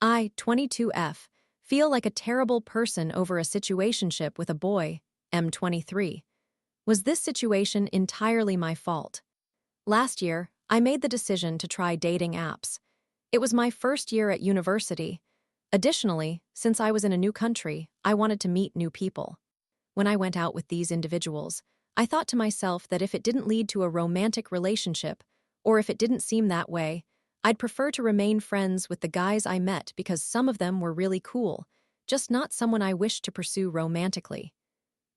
I, 22F, feel like a terrible person over a situationship with a boy, M23. Was this situation entirely my fault? Last year, I made the decision to try dating apps. It was my first year at university. Additionally, since I was in a new country, I wanted to meet new people. When I went out with these individuals, I thought to myself that if it didn't lead to a romantic relationship, or if it didn't seem that way, I'd prefer to remain friends with the guys I met because some of them were really cool, just not someone I wished to pursue romantically.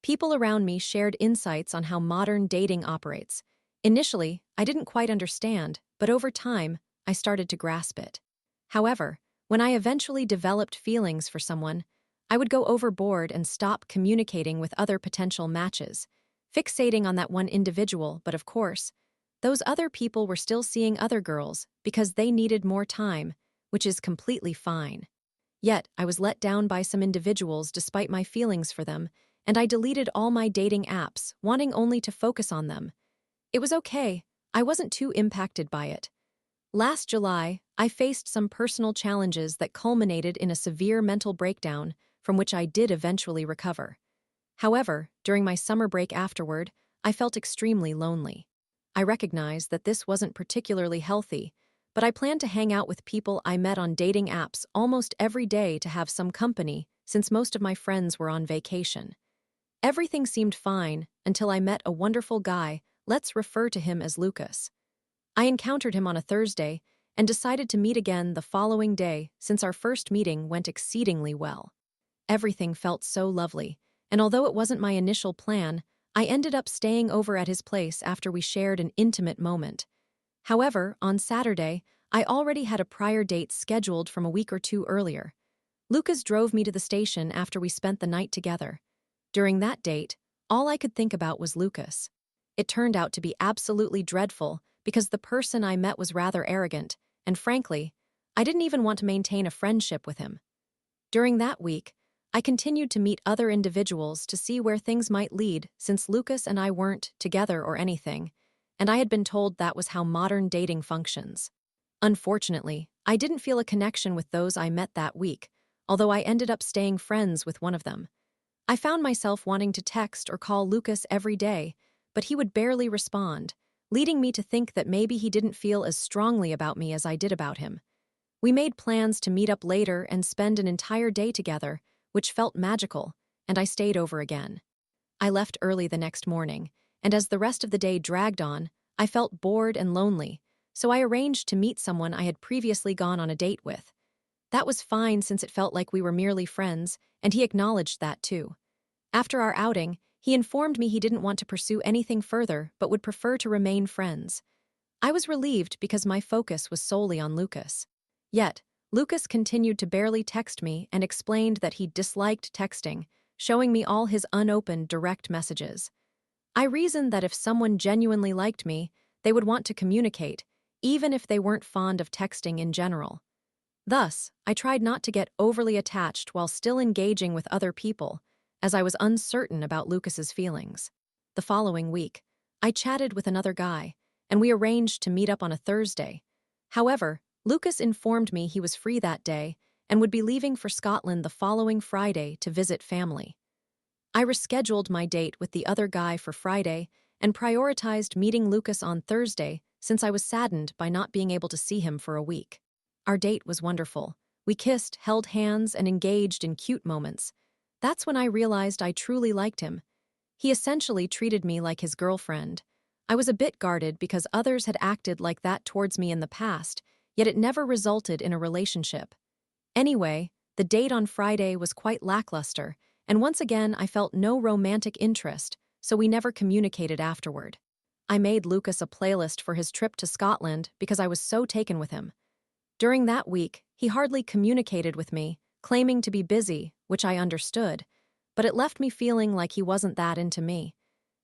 People around me shared insights on how modern dating operates. Initially, I didn't quite understand, but over time, I started to grasp it. However, when I eventually developed feelings for someone, I would go overboard and stop communicating with other potential matches, fixating on that one individual, but of course, those other people were still seeing other girls because they needed more time, which is completely fine. Yet, I was let down by some individuals despite my feelings for them, and I deleted all my dating apps, wanting only to focus on them. It was okay. I wasn't too impacted by it. Last July, I faced some personal challenges that culminated in a severe mental breakdown from which I did eventually recover. However, during my summer break afterward, I felt extremely lonely. I recognized that this wasn't particularly healthy, but I planned to hang out with people I met on dating apps almost every day to have some company since most of my friends were on vacation. Everything seemed fine until I met a wonderful guy, let's refer to him as Lucas. I encountered him on a Thursday and decided to meet again the following day since our first meeting went exceedingly well. Everything felt so lovely, and although it wasn't my initial plan, I ended up staying over at his place after we shared an intimate moment. However, on Saturday, I already had a prior date scheduled from a week or two earlier. Lucas drove me to the station after we spent the night together. During that date, all I could think about was Lucas. It turned out to be absolutely dreadful because the person I met was rather arrogant, and frankly, I didn't even want to maintain a friendship with him. During that week, I continued to meet other individuals to see where things might lead since Lucas and I weren't together or anything, and I had been told that was how modern dating functions. Unfortunately, I didn't feel a connection with those I met that week, although I ended up staying friends with one of them. I found myself wanting to text or call Lucas every day, but he would barely respond, leading me to think that maybe he didn't feel as strongly about me as I did about him. We made plans to meet up later and spend an entire day together, which felt magical, and I stayed over again. I left early the next morning, and as the rest of the day dragged on, I felt bored and lonely, so I arranged to meet someone I had previously gone on a date with. That was fine since it felt like we were merely friends, and he acknowledged that too. After our outing, he informed me he didn't want to pursue anything further but would prefer to remain friends. I was relieved because my focus was solely on Lucas. Yet, Lucas continued to barely text me and explained that he disliked texting, showing me all his unopened direct messages. I reasoned that if someone genuinely liked me, they would want to communicate, even if they weren't fond of texting in general. Thus, I tried not to get overly attached while still engaging with other people, as I was uncertain about Lucas's feelings. The following week, I chatted with another guy, and we arranged to meet up on a Thursday. However, Lucas informed me he was free that day and would be leaving for Scotland the following Friday to visit family. I rescheduled my date with the other guy for Friday and prioritized meeting Lucas on Thursday since I was saddened by not being able to see him for a week. Our date was wonderful. We kissed, held hands, and engaged in cute moments. That's when I realized I truly liked him. He essentially treated me like his girlfriend. I was a bit guarded because others had acted like that towards me in the past, yet it never resulted in a relationship. Anyway, the date on Friday was quite lackluster, and once again I felt no romantic interest, so we never communicated afterward. I made Lucas a playlist for his trip to Scotland because I was so taken with him. During that week, he hardly communicated with me, claiming to be busy, which I understood, but it left me feeling like he wasn't that into me.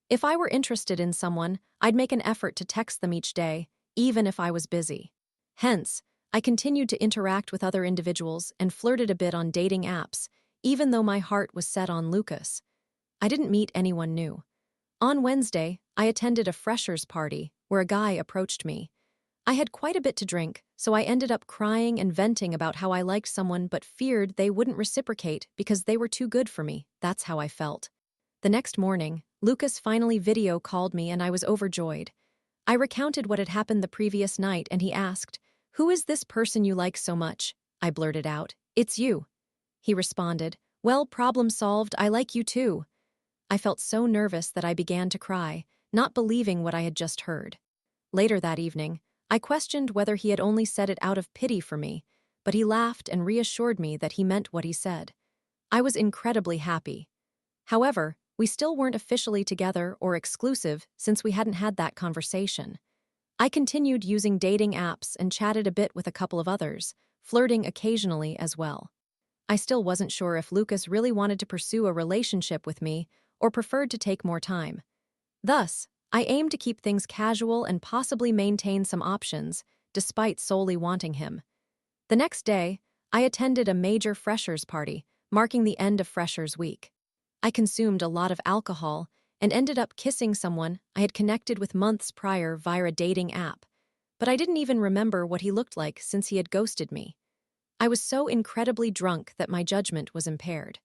If I were interested in someone, I'd make an effort to text them each day, even if I was busy. Hence, I continued to interact with other individuals and flirted a bit on dating apps, even though my heart was set on Lucas. I didn't meet anyone new. On Wednesday, I attended a freshers' party where a guy approached me. I had quite a bit to drink, so I ended up crying and venting about how I liked someone but feared they wouldn't reciprocate because they were too good for me. That's how I felt. The next morning, Lucas finally video called me and I was overjoyed. I recounted what had happened the previous night and he asked, "Who is this person you like so much?" I blurted out, "It's you." He responded, "Well, problem solved, I like you too." I felt so nervous that I began to cry, not believing what I had just heard. Later that evening, I questioned whether he had only said it out of pity for me, but he laughed and reassured me that he meant what he said. I was incredibly happy. However, we still weren't officially together or exclusive since we hadn't had that conversation. I continued using dating apps and chatted a bit with a couple of others, flirting occasionally as well. I still wasn't sure if Lucas really wanted to pursue a relationship with me or preferred to take more time. Thus, I aimed to keep things casual and possibly maintain some options, despite solely wanting him. The next day, I attended a major freshers party, marking the end of Freshers Week. I consumed a lot of alcohol and ended up kissing someone I had connected with months prior via a dating app, but I didn't even remember what he looked like since he had ghosted me. I was so incredibly drunk that my judgment was impaired.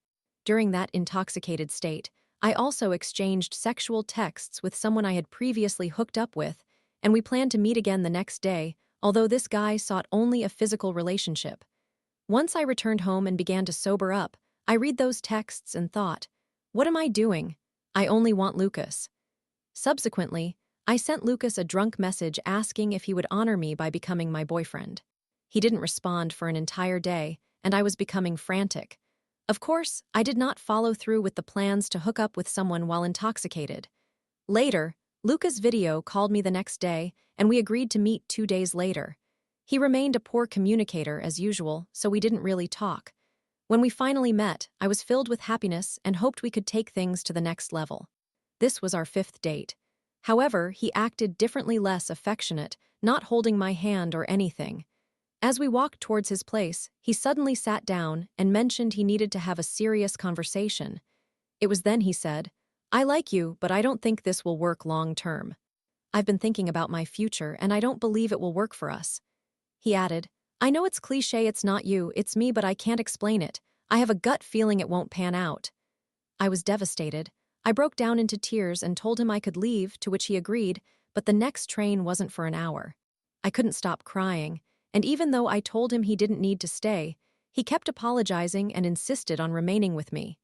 During that intoxicated state, I also exchanged sexual texts with someone I had previously hooked up with, and we planned to meet again the next day, although this guy sought only a physical relationship. Once I returned home and began to sober up, I read those texts and thought, "What am I doing? I only want Lucas." Subsequently, I sent Lucas a drunk message asking if he would honor me by becoming my boyfriend. He didn't respond for an entire day, and I was becoming frantic. Of course, I did not follow through with the plans to hook up with someone while intoxicated. Later, Lucas video called me the next day, and we agreed to meet 2 days later. He remained a poor communicator as usual, so we didn't really talk. When we finally met, I was filled with happiness and hoped we could take things to the next level. This was our 5th date. However, he acted differently, less affectionate, not holding my hand or anything. As we walked towards his place, he suddenly sat down and mentioned he needed to have a serious conversation. It was then he said, "I like you, but I don't think this will work long term. I've been thinking about my future and I don't believe it will work for us." He added, "I know it's cliché, it's not you, it's me, but I can't explain it. I have a gut feeling it won't pan out." I was devastated. I broke down into tears and told him I could leave, to which he agreed, but the next train wasn't for an hour. I couldn't stop crying, and even though I told him he didn't need to stay, he kept apologizing and insisted on remaining with me.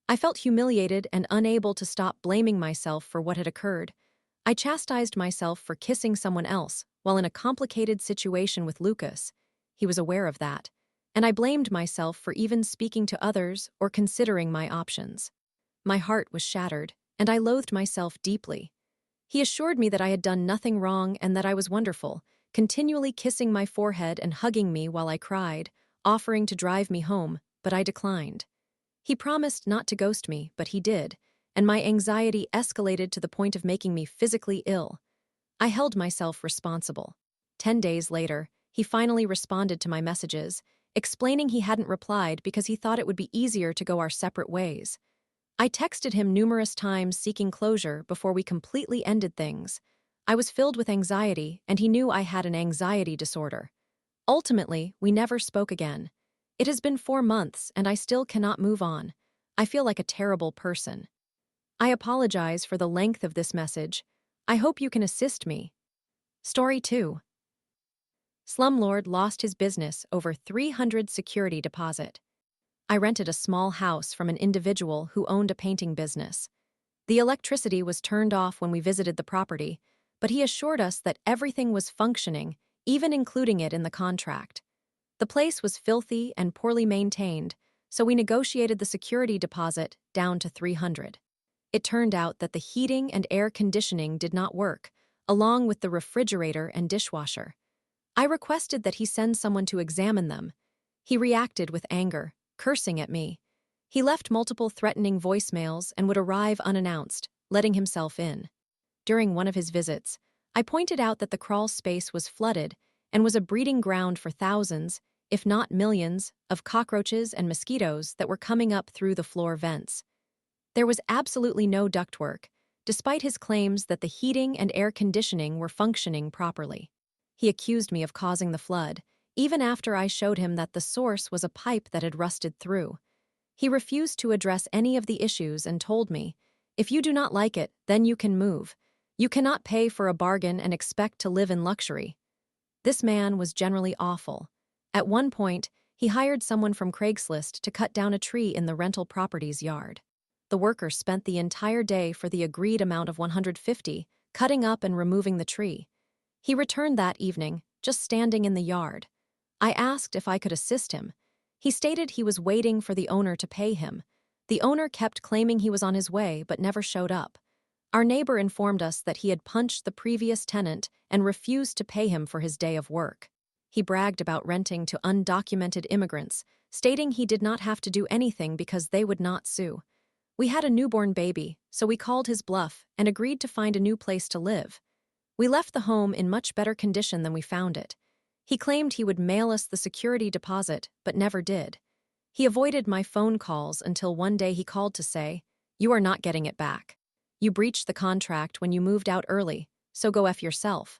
I felt humiliated and unable to stop blaming myself for what had occurred. I chastised myself for kissing someone else while in a complicated situation with Lucas. He was aware of that, and I blamed myself for even speaking to others or considering my options. My heart was shattered, and I loathed myself deeply. He assured me that I had done nothing wrong and that I was wonderful, continually kissing my forehead and hugging me while I cried, offering to drive me home, but I declined. He promised not to ghost me, but he did, and my anxiety escalated to the point of making me physically ill. I held myself responsible. 10 days later, he finally responded to my messages, explaining he hadn't replied because he thought it would be easier to go our separate ways. I texted him numerous times seeking closure before we completely ended things. I was filled with anxiety, and he knew I had an anxiety disorder. Ultimately, we never spoke again. It has been 4 months, and I still cannot move on. I feel like a terrible person. I apologize for the length of this message. I hope you can assist me. Story 2. Slumlord lost his business over 300 security deposit. I rented a small house from an individual who owned a painting business. The electricity was turned off when we visited the property, but he assured us that everything was functioning, even including it in the contract. The place was filthy and poorly maintained, so we negotiated the security deposit down to 300. It turned out that the heating and air conditioning did not work, along with the refrigerator and dishwasher. I requested that he send someone to examine them. He reacted with anger, cursing at me. He left multiple threatening voicemails and would arrive unannounced, letting himself in. During one of his visits, I pointed out that the crawl space was flooded and was a breeding ground for thousands, if not millions, of cockroaches and mosquitoes that were coming up through the floor vents. There was absolutely no ductwork, despite his claims that the heating and air conditioning were functioning properly. He accused me of causing the flood, even after I showed him that the source was a pipe that had rusted through. He refused to address any of the issues and told me, "If you do not like it, then you can move. You cannot pay for a bargain and expect to live in luxury." This man was generally awful. At one point, he hired someone from Craigslist to cut down a tree in the rental property's yard. The worker spent the entire day for the agreed amount of $150, cutting up and removing the tree. He returned that evening, just standing in the yard. I asked if I could assist him. He stated he was waiting for the owner to pay him. The owner kept claiming he was on his way but never showed up. Our neighbor informed us that he had punched the previous tenant and refused to pay him for his day of work. He bragged about renting to undocumented immigrants, stating he did not have to do anything because they would not sue. We had a newborn baby, so we called his bluff and agreed to find a new place to live. We left the home in much better condition than we found it. He claimed he would mail us the security deposit, but never did. He avoided my phone calls until one day he called to say, "You are not getting it back. You breached the contract when you moved out early, so go F yourself."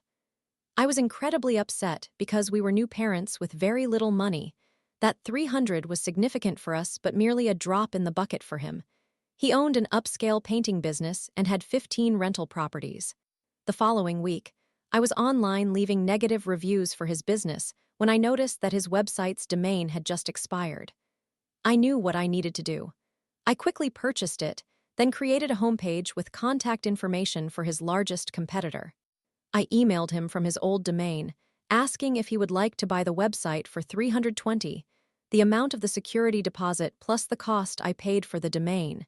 I was incredibly upset because we were new parents with very little money. That $300 was significant for us but merely a drop in the bucket for him. He owned an upscale painting business and had 15 rental properties. The following week, I was online leaving negative reviews for his business when I noticed that his website's domain had just expired. I knew what I needed to do. I quickly purchased it, then created a homepage with contact information for his largest competitor. I emailed him from his old domain, asking if he would like to buy the website for $320, the amount of the security deposit plus the cost I paid for the domain.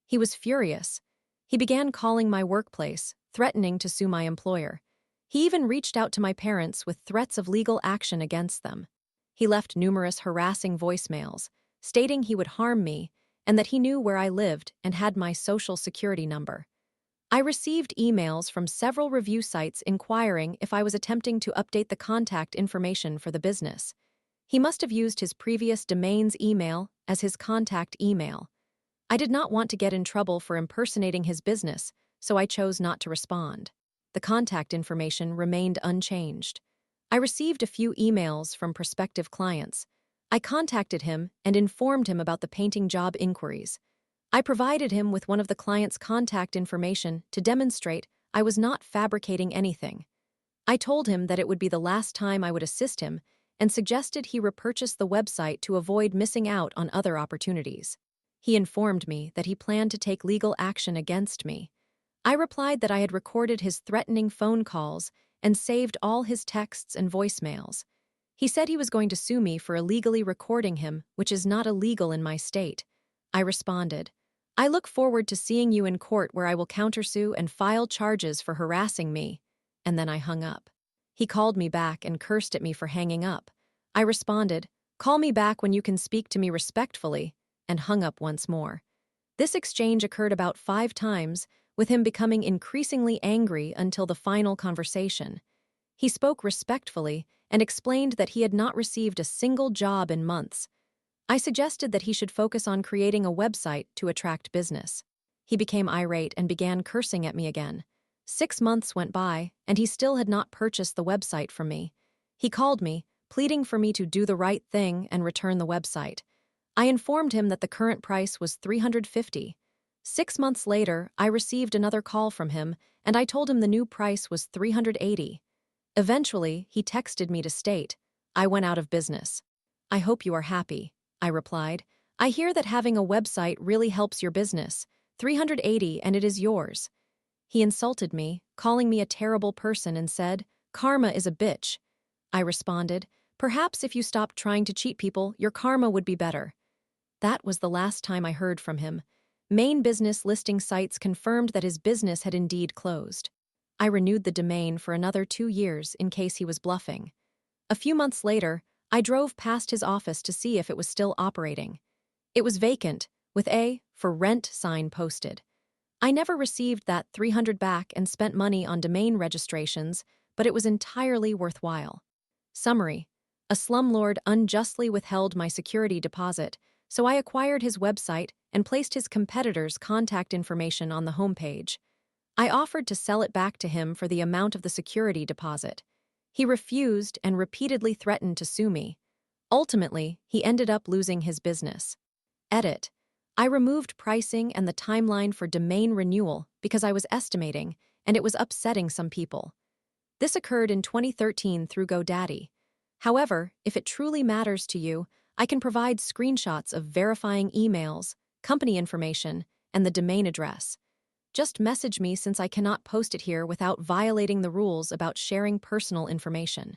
He was furious. He began calling my workplace, threatening to sue my employer. He even reached out to my parents with threats of legal action against them. He left numerous harassing voicemails, stating he would harm me and that he knew where I lived and had my social security number. I received emails from several review sites inquiring if I was attempting to update the contact information for the business. He must have used his previous domain's email as his contact email. I did not want to get in trouble for impersonating his business, so I chose not to respond. The contact information remained unchanged. I received a few emails from prospective clients. I contacted him and informed him about the painting job inquiries. I provided him with one of the client's contact information to demonstrate I was not fabricating anything. I told him that it would be the last time I would assist him and suggested he repurchase the website to avoid missing out on other opportunities. He informed me that he planned to take legal action against me. I replied that I had recorded his threatening phone calls and saved all his texts and voicemails. He said he was going to sue me for illegally recording him, which is not illegal in my state. I responded, "I look forward to seeing you in court where I will countersue and file charges for harassing me." And then I hung up. He called me back and cursed at me for hanging up. I responded, "Call me back when you can speak to me respectfully," and hung up once more. This exchange occurred about 5 times, with him becoming increasingly angry until the final conversation. He spoke respectfully and explained that he had not received a single job in months. I suggested that he should focus on creating a website to attract business. He became irate and began cursing at me again. 6 months went by, and he still had not purchased the website from me. He called me, pleading for me to do the right thing and return the website. I informed him that the current price was $350. 6 months later, I received another call from him, and I told him the new price was $380. Eventually, he texted me to state, "I went out of business." "I hope you are happy," I replied. "I hear that having a website really helps your business. $380 and it is yours." He insulted me, calling me a terrible person and said, "Karma is a bitch." I responded, "Perhaps if you stopped trying to cheat people, your karma would be better." That was the last time I heard from him. Main business listing sites confirmed that his business had indeed closed. I renewed the domain for another 2 years in case he was bluffing. A few months later, I drove past his office to see if it was still operating. It was vacant, with a "for rent" sign posted. I never received that $300 back and spent money on domain registrations, but it was entirely worthwhile. Summary: a slumlord unjustly withheld my security deposit, so I acquired his website and placed his competitor's contact information on the homepage. I offered to sell it back to him for the amount of the security deposit. He refused and repeatedly threatened to sue me. Ultimately, he ended up losing his business. Edit. I removed pricing and the timeline for domain renewal because I was estimating, and it was upsetting some people. This occurred in 2013 through GoDaddy. However, if it truly matters to you, I can provide screenshots of verifying emails, company information, and the domain address. Just message me since I cannot post it here without violating the rules about sharing personal information.